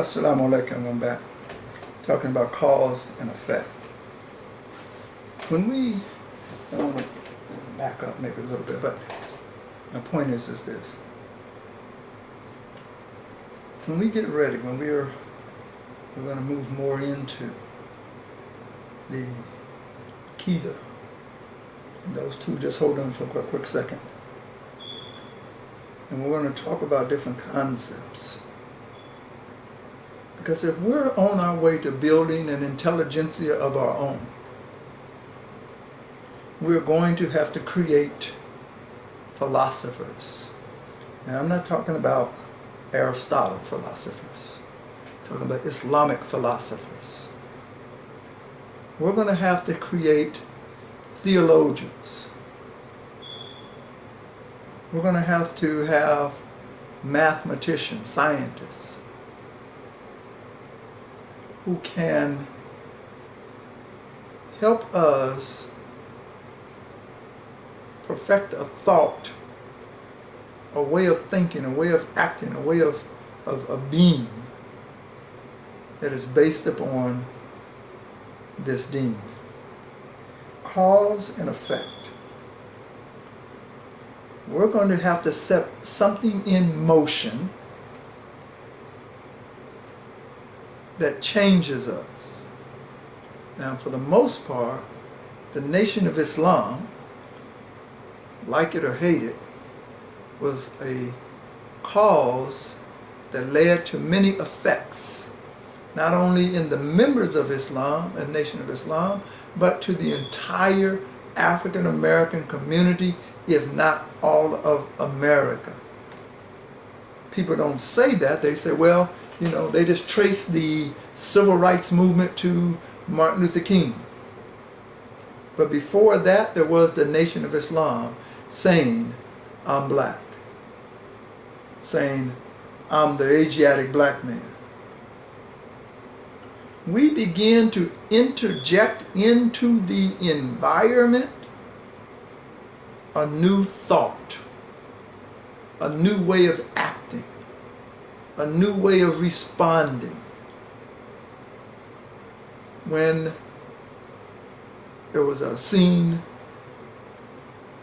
Assalamu alaikum, I'm back. Talking about cause and effect. When we, I want to back up maybe a little bit, but my point is this. When we get ready, when we're going to move more into the Aqeeda, and those two, just hold on for a quick second. And we're going to talk about different concepts. Because if we're on our way to building an intelligentsia of our own, we're going to have to create philosophers. And I'm not talking about Aristotle philosophers. I'm talking about Islamic philosophers. We're going to have to create theologians. We're going to have mathematicians, scientists, who can help us perfect a thought, a way of thinking, a way of acting, a way of being that is based upon this deen. Cause and effect. We're going to have to set something in motion that changes us. Now, for the most part, the Nation of Islam, like it or hate it, was a cause that led to many effects, not only in the members of Islam and Nation of Islam, but to the entire African American community, if not all of America. People don't say that. They say, well, you know, they just trace the civil rights movement to Martin Luther King. But before that, there was the Nation of Islam saying, I'm black. Saying, I'm the Asiatic black man. We begin to interject into the environment a new thought, a new way of acting, a new way of responding. When there was a scene,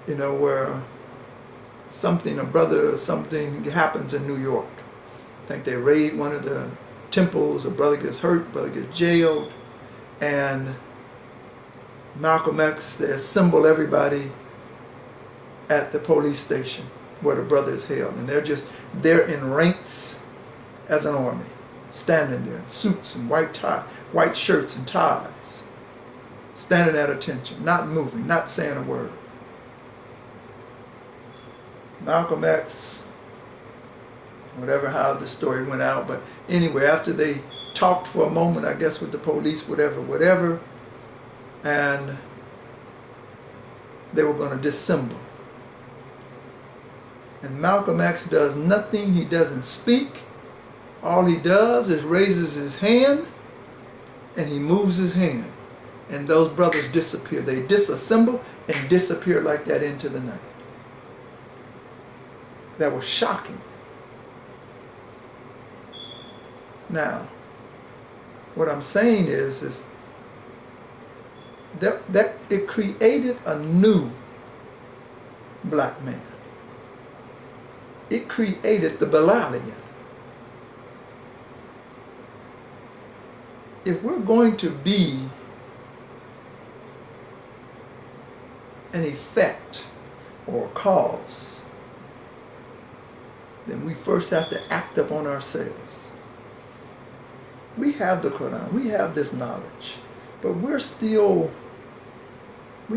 you know, where something, a brother or something happens in New York. I think they raid one of the temples, a brother gets hurt, brother gets jailed, and Malcolm X, they assemble everybody at the police station where the brother is held, and they're in ranks as an army, standing there in suits and white shirts and ties, standing at attention, not moving, not saying a word. Malcolm X, whatever how the story went out, but anyway, after they talked for a moment, I guess with the police, whatever, and they were going to dissemble. And Malcolm X does nothing, he doesn't speak. All he does is raises his hand and he moves his hand. And those brothers disappear. They disassemble and disappear like that into the night. That was shocking. Now, what I'm saying is that it created a new black man. It created the Bilalian. If we're going to be an effect or a cause, then we first have to act upon ourselves. We have the Quran, we have this knowledge, but we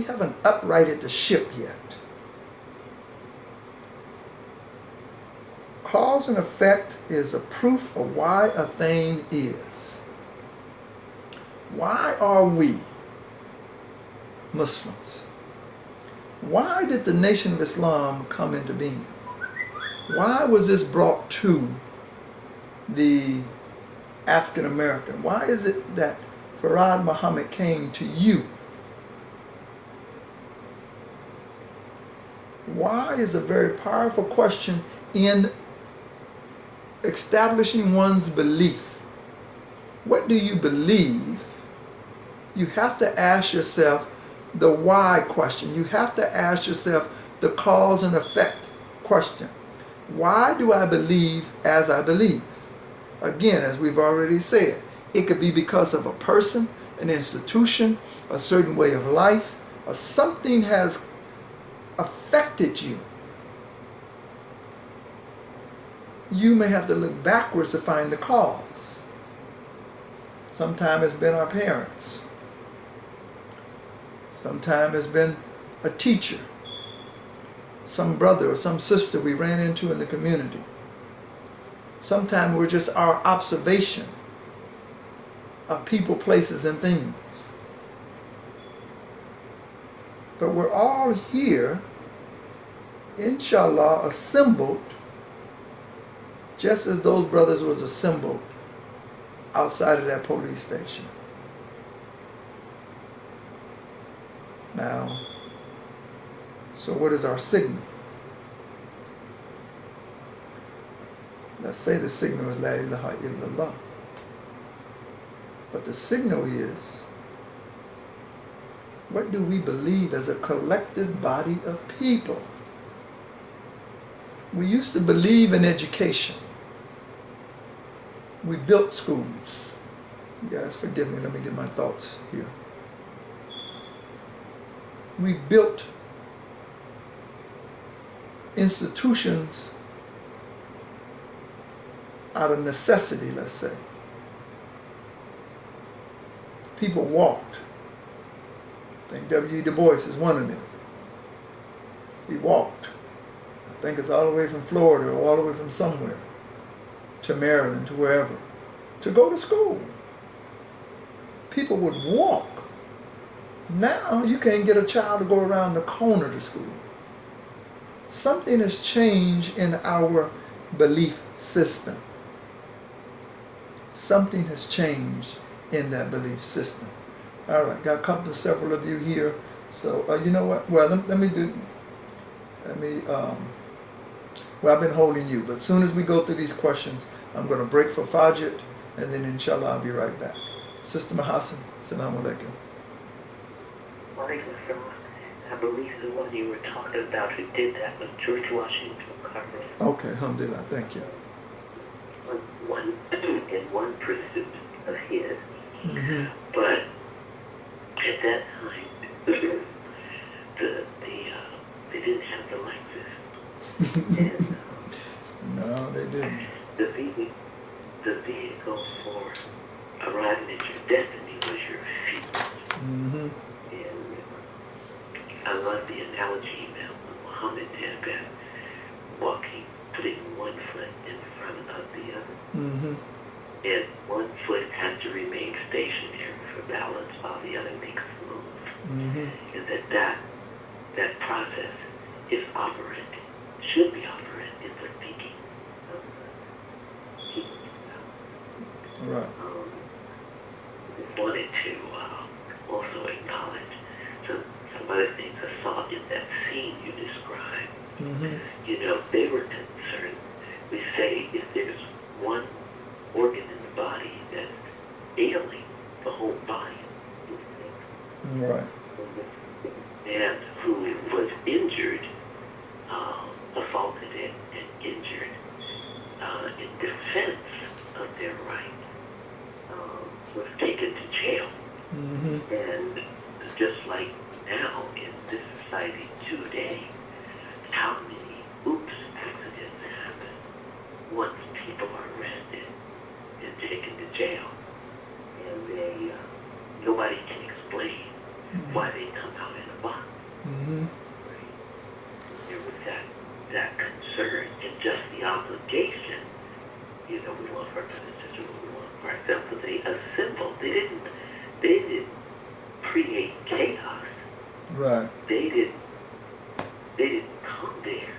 haven't uprighted the ship yet. Cause and effect is a proof of why a thing is. Why are we Muslims? Why did the Nation of Islam come into being? Why was this brought to the African American? Why is it that Farad Muhammad came to you? Why is a very powerful question in establishing one's belief what do you believe? You have to ask yourself the why question. You have to ask yourself the cause and effect question. Why do I believe as I believe? Again, as we've already said, it could be because of a person, an institution, a certain way of life, or something has affected you. You may have to look backwards to find the cause. Sometimes it's been our parents. Sometimes it's been a teacher, some brother or some sister we ran into in the community. Sometimes we're just our observation of people, places, and things. But we're all here, inshallah, assembled, just as those brothers was assembled outside of that police station. Now, so what is our signal? Let's say the signal is La ilaha illallah. But the signal is, what do we believe as a collective body of people? We used to believe in education. We built schools. You guys forgive me, let me get my thoughts here. We built institutions out of necessity, let's say. People walked. I think W. Du Bois is one of them. He walked. I think it's all the way from Florida or all the way from somewhere to Maryland, to wherever, to go to school. People would walk. Now you can't get a child to go around the corner to school. Something has changed in our belief system. Something has changed in that belief system. All right, got several of you here. So you know what? Well, well, I've been holding you, but as soon as we go through these questions, I'm going to break for Fajit, and then inshallah I'll be right back. Sister Mahasan, Assalamu alaikum. I believe the one you were talking about who did that was George Washington Carver. Okay, alhamdulillah, thank you. One pursuit of his. Mm-hmm. But at that time, they didn't have the Lexus. And, no, they didn't. The vehicle for arriving at your destiny was your feet. Mm-hmm. And I love the analogy that Muhammad had been walking, putting one foot in front of the other. Mm-hmm. And one foot has to remain stationary for balance while the other makes a move. Mm-hmm. And that process is operant, should be operant in the thinking of the human self. Right. Wanted to also acknowledge some other things I saw in that scene you described. Mm-hmm. You know, they were concerned. We say if there's one organ in the body that's ailing the whole body. Right. And who was injured, assaulted and injured in defense of their right, was taken to jail. Mm-hmm. And just like now in this society today, how many accidents happen once people are arrested and taken to jail, and nobody can explain why they come out in a box. Mm-hmm. There was that concern and just the obligation. You know, we want our brothers and sisters, we want ourselves. So they assembled. They didn't create chaos. Right. They didn't come there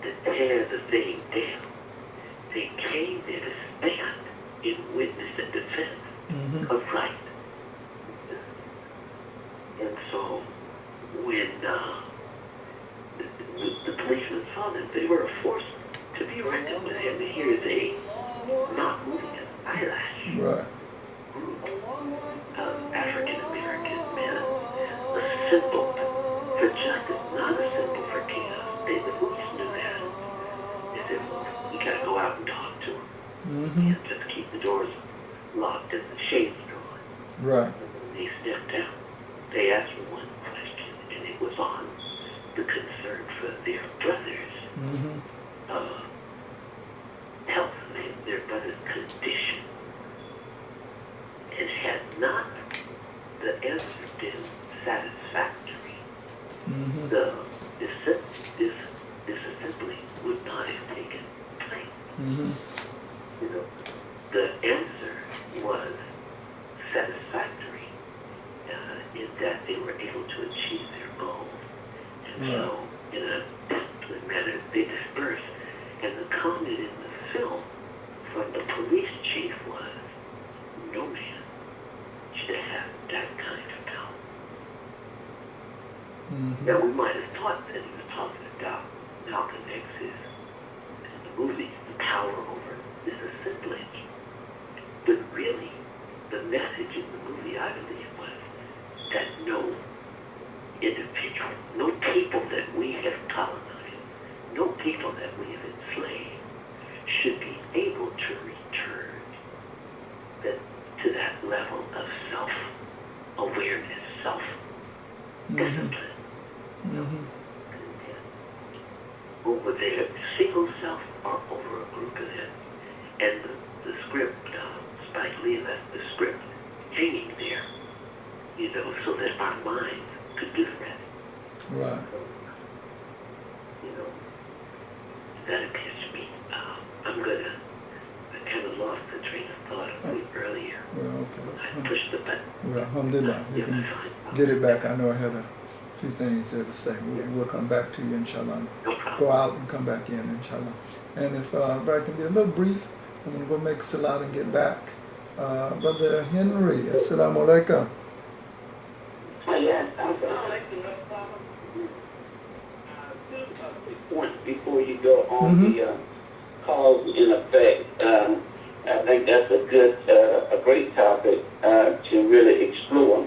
to tear the thing down. They came there to stand in witness and defense Mm-hmm. of right. And so when the policemen saw them, they were a force to be reckoned with. And here's a not moving an eyelash. Right. symbol for justice, not a symbol for chaos. David Lewis knew that. He said, well, you gotta go out and talk to him. Mm-hmm. And just keep the doors locked and the shades drawn. Right. And they stepped out. They asked for one question, and it was on the concern for their brothers. Mm-hmm. Health and their brother's condition. And had not the answer been satisfactory, Mm-hmm. this assembly would not have taken place. Mm-hmm. You know, the answer was satisfactory in that they were able to achieve their goal. And so, in a disciplined manner, they dispersed. And the comment in the film from the police chief was, no man should have that kind of power. Mm-hmm. Now, we might have thought that he was talking about Malcolm X's in the movies, the power over this assemblage. But really, the message in the movie, I believe, was that no individual, no people that we have colonized, no people that we have enslaved should be able to return to that level of self-awareness, self-discipline. Mm-hmm. Over their single self or over a group of them. And the script, Spike Lee left the script hanging there, you know, so that our minds could do the rest. Right. You know, that appears to me. I kind of lost the train of thought a bit earlier. Well, okay. I pushed the button. Well, alhamdulillah. You can get it back. I know I had a few things there to say. We'll come back to you, inshallah. No problem. Go out and come back in, inshallah. And if I can be a little brief, I'm going to go make salat and get back. Brother Henry, assalamu alaikum. Yes, points before you go on the cause and effect. I think that's a great topic to really explore.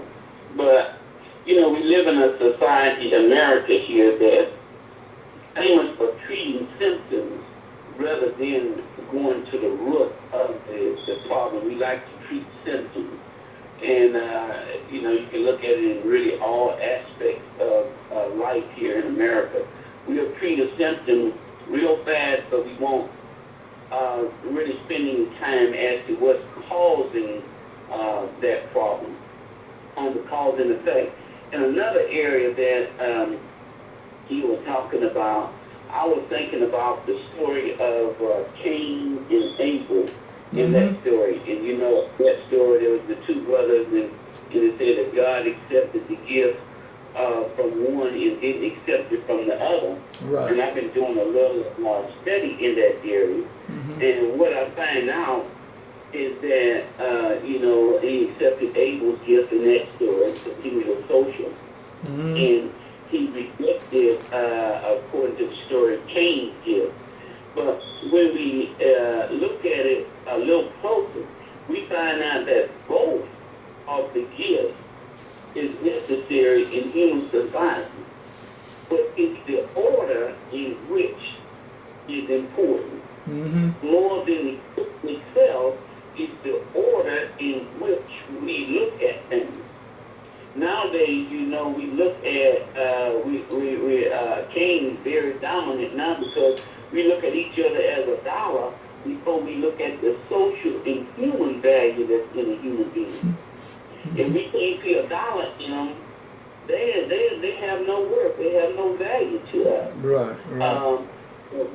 But you know, we live in a society, America here, that famous for treating symptoms rather than going to the root of the problem. We like to treat symptoms. And, you know, you can look at it in really all aspects of life here in America. We'll treat a symptom real fast, but we won't really spend any time as to what's causing that problem, on the cause and effect. And another area that you were talking about, I was thinking about the story of Cain and Abel in that story. And you know, that story, there was the two brothers, and it said that God accepted the gift from one and didn't accept it from the other. Right. And I've been doing a little study in that area. And what I find out is that, you know, he accepted Abel's gift in that story because he was a social. And he rejected, according to the story, Cain's gift. But when we look at it a little closer, we find out that both of the gifts is necessary in human society. But it's the order in which is important. More than the gift itself, it's the order in which we look at things. Nowadays, you know, we look at, Cain is very dominant now because we look at each other as a dollar before we look at the social and human value that's in a human being. If we can't see a dollar in them, they have no worth, they have no value to us. Right.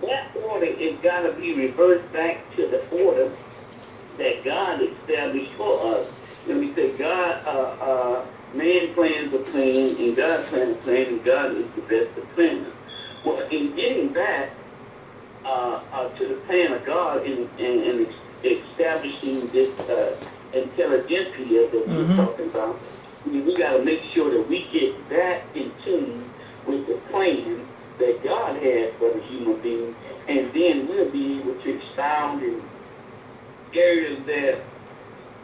That order has got to be reversed back to the order that God established for us. And we say God, man plans a plan, and God plans a plan, and God is the best of planners. Well, in getting back to the plan of God and establishing this intelligentsia that we're talking about, we got to make sure that we get that in tune with the plan that God has for the human being, and then we'll be able to expound in areas that,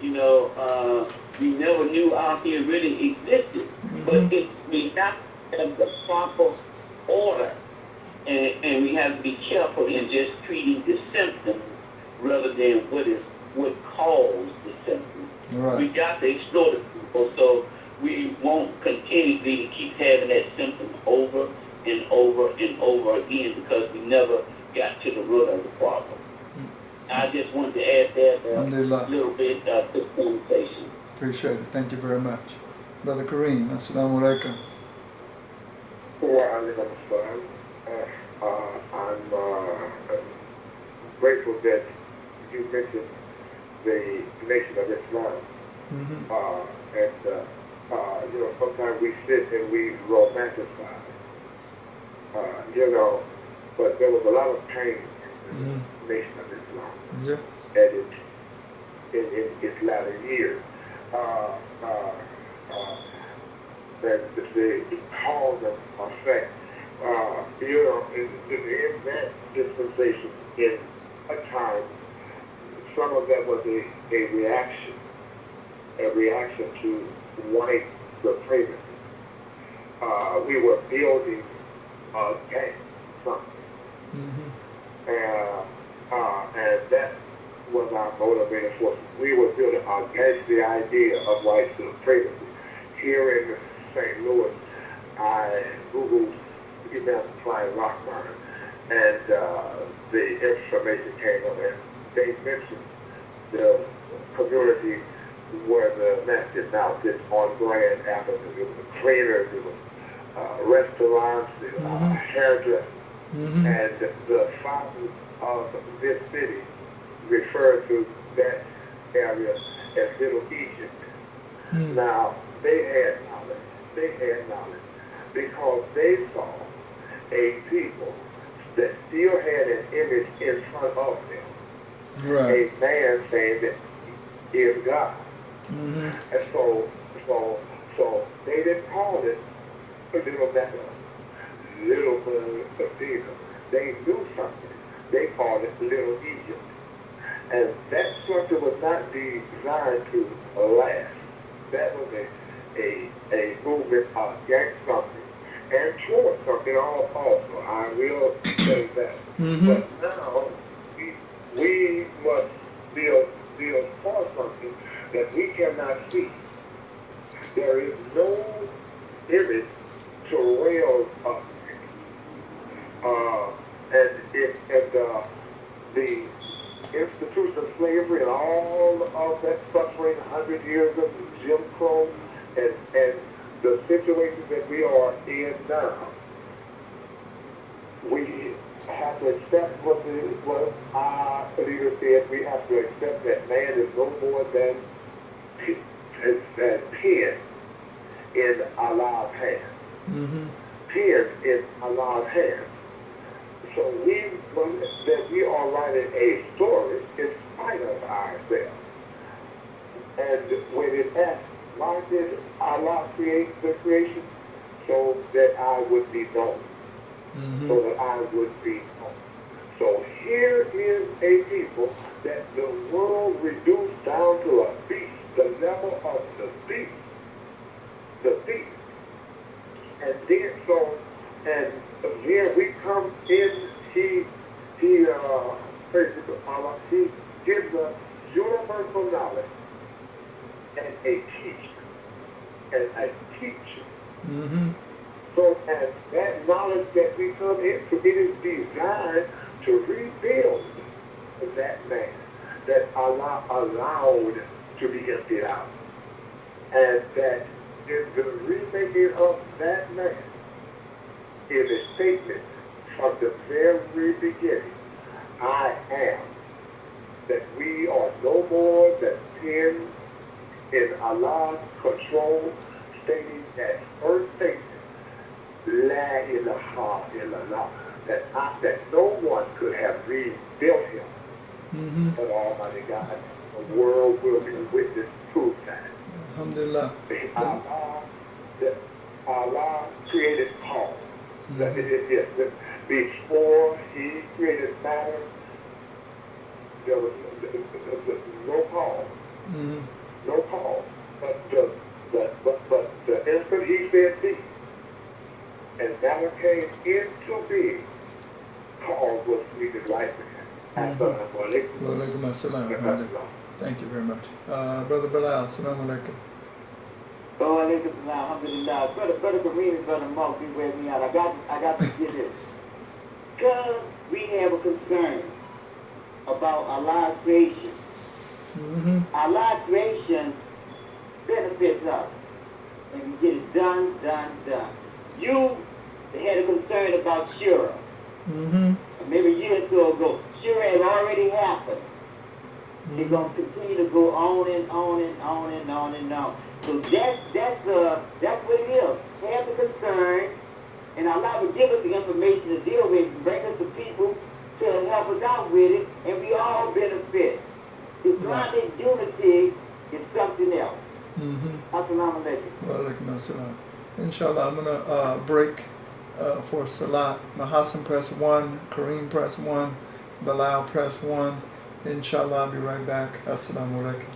you know, we never knew out here really existed. But it's we have to have the proper order, and we have to be careful in just treating the symptoms rather than what caused the symptoms. Right. We got to explore the people so we won't continually keep having that symptom over and over and over again because we never got to the root of the problem. I just wanted to add that Alhamdulillah. little bit to the conversation. Appreciate it. Thank you very much. Brother Kareem, Assalamu alaikum. I'm grateful that you mentioned the Nation of Islam. Sometimes we sit and we romanticize, but there was a lot of pain in the Nation of Islam Yes. at in its latter years. That the cause and effect, in that dispensation, in a time, some of that was a reaction to white supremacy. We were building against something. And that was our motivating force. We were building against the idea of white supremacy. Here in St. Louis, I Googled Imam Klein Rockburn, and the information came up, and they mentioned the community where the masjid now sits on Grand Avenue. It was cleaners, it was restaurants, hairdressers. And the founders of this city referred to that area as Little Egypt. Now, they had knowledge because they saw a people that still had an image in front of them. Right. A man saying that he is God. And so they didn't call it Little Mecca, Little Medina. They knew something. They called it Little Egypt. And that structure was not designed to last. That was a movement against something and towards something also. I will say that. But now we must build for something that we cannot see. There is no image to rail up. The institution of slavery and all of that suffering, 100 years of Jim Crow, and the situation that we are in now, we have to accept what our leader said. We have to accept that man is no more than pen in Allah's hand. Pen in Allah's hand. So we are writing a story in spite of ourselves. And when it asks, why did Allah create the creation? So that I would be known. So that I would be known. So here is a people that the world reduced down to a beast, the level of the beast. The beast. And then we come in, he gives us universal knowledge and a teacher. So as that knowledge that we come into, it is designed to rebuild that man that Allah allowed to be emptied out. And that in the remaking of that man is a statement from the very beginning, I am, that we are no more than pen in Allah's control, stating that first statement, La ilaha illallah, that no one could have rebuilt him, but Almighty God, the world will be witness to that. Alhamdulillah. That Allah created Paul. Before he created matter, there was no Paul. No Paul. But the instant he said be, Brother Bilal, Assalamu alaikum. Oh, alaikum salam, alhamdulillah. Brother Kareem and Brother Mark, you wear me out. I got to get this. Because we have a concern about Allah's creation. Mm-hmm. Allah's creation benefits us. And we get it done. You had a concern about Shura. Mm-hmm. Maybe a year or so ago. Shura had already happened. It's going to continue to go on and on and on and on and on. So that's what it is. Have the concern, and Allah will give us the information to deal with, and bring us the people to help us out with it, and we all benefit. Islamic unity is something else. Mm-hmm. Assalamu alaikum. Wa alaikum assalam. Inshallah, I'm going to break for Salat. Mahasan press 1, Kareem press 1, Bilal press 1. Inshallah, I'll be right back. Assalamu alaikum.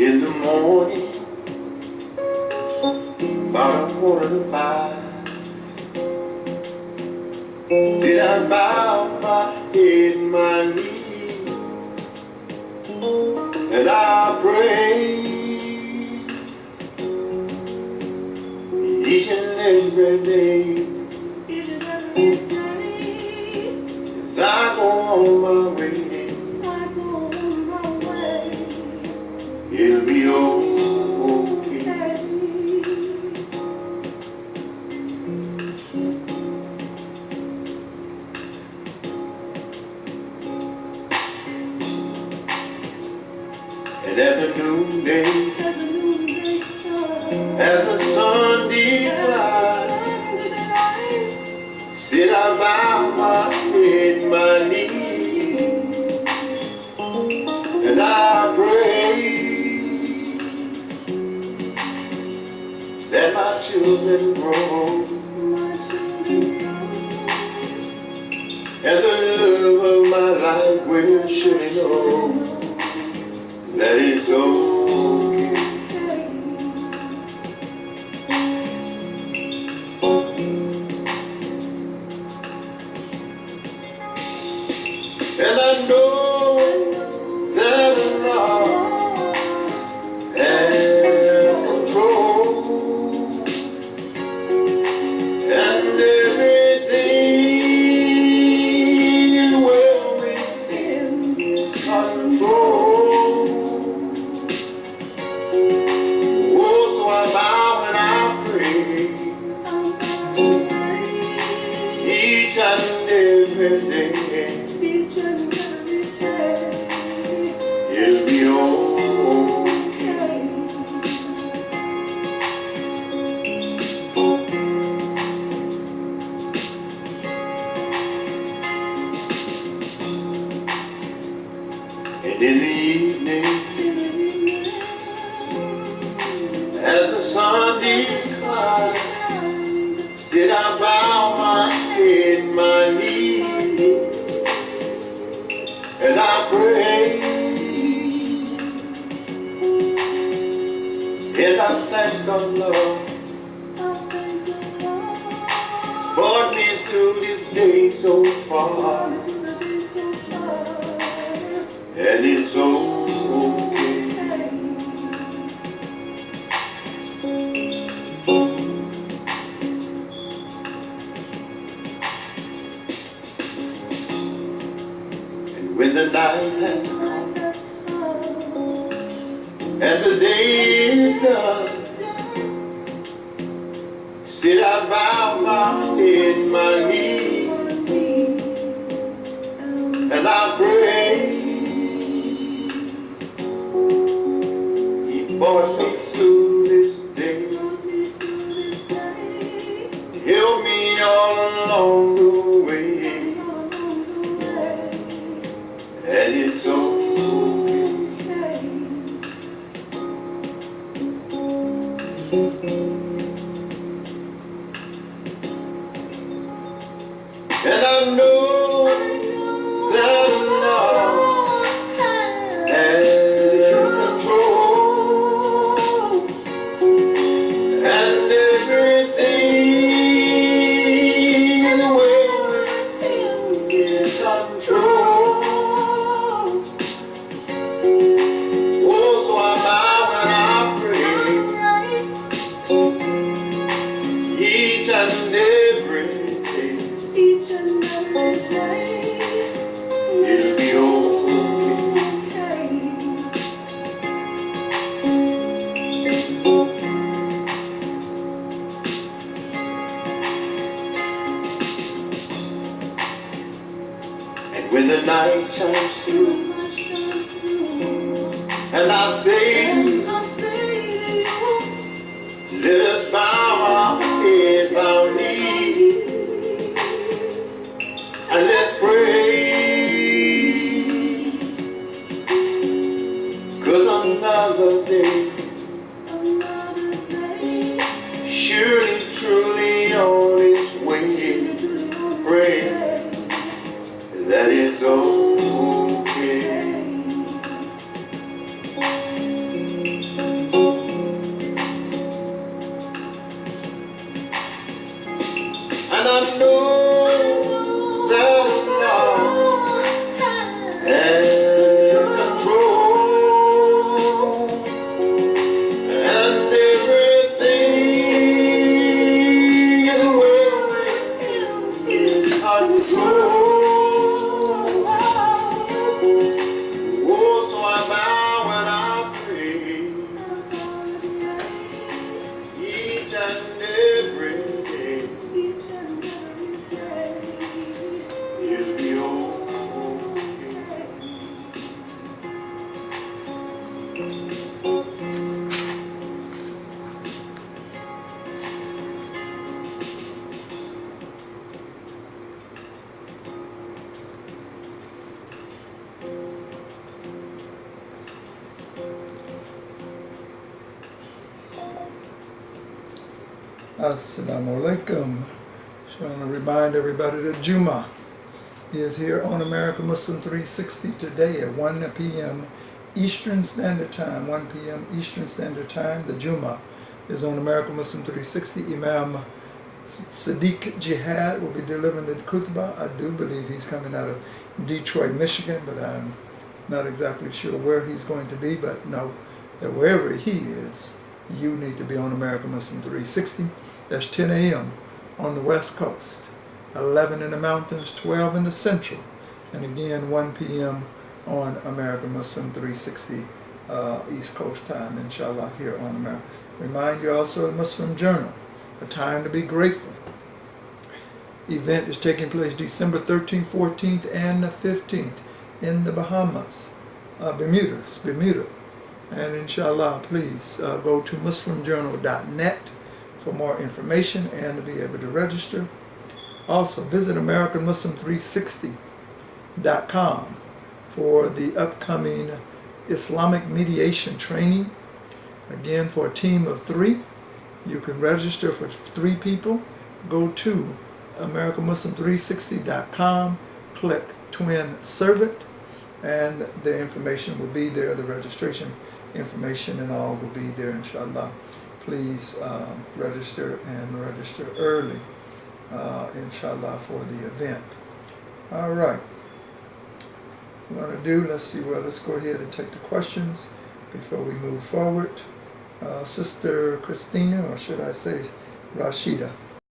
In the morning, about 4:45, did I bow my head, my knees, and I pray each and every day as I go on my way. It'll be okay. And at the noonday, as the sun declines, still I bow my head, my knees, and I pray that my children grow, and the love of my life will surely know that it's okay. And I know that Allah has control, and everything is well within control. Oh, so I bow and I pray each and every day. It'll be okay. And in the evening, as the sun declines, did I bow my head, my knees, and I pray, and I thank the Lord brought me through this day so far, and it's okay. And when the night has come and the day is done, Did I bow my head, my knees, as I pray? He brought me through this day, help me all along the way, and it's okay. And I know that love has control, and everything will in control. Oh, so I bow and I pray each and every day. It'll be okay. And when the night comes through, and I say, let us bow our heads, our knees, and let's pray, 'cause another day, surely, truly on its way, pray that it's okay. And I know that love has control, and everything will in control. Oh, so I bow and I pray each and every day. It'll be okay. Assalamu alaikum. Just want to remind everybody that Juma is here on American Muslim 360 today at 1 p.m. Eastern Standard Time. 1 p.m. Eastern Standard Time. The Juma is on American Muslim 360. Imam Sadiq Jihad will be delivering the khutbah. I do believe he's coming out of Detroit, Michigan, but I'm not exactly sure where he's going to be. But know that wherever he is, you need to be on American Muslim 360. That's 10 a.m. on the West Coast, 11 in the mountains, 12 in the central, and again 1 p.m. on American Muslim 360 East Coast time, inshallah, here on America. Remind you also of the Muslim Journal, A Time to Be Grateful. Event is taking place December 13th, 14th, and the 15th in the Bahamas, Bermuda. And inshallah, please go to muslimjournal.net for more information and to be able to register. Also, visit AmericanMuslim360.com for the upcoming Islamic mediation training. Again, for a team of 3. You can register for 3 people. Go to AmericanMuslim360.com, click Twin Servant, and the information will be there. The registration information and all will be there, inshallah. Please register and register early, inshallah, for the event. All right. What we're going to do, let's go ahead and take the questions before we move forward. Sister Christina, or should I say Rashida?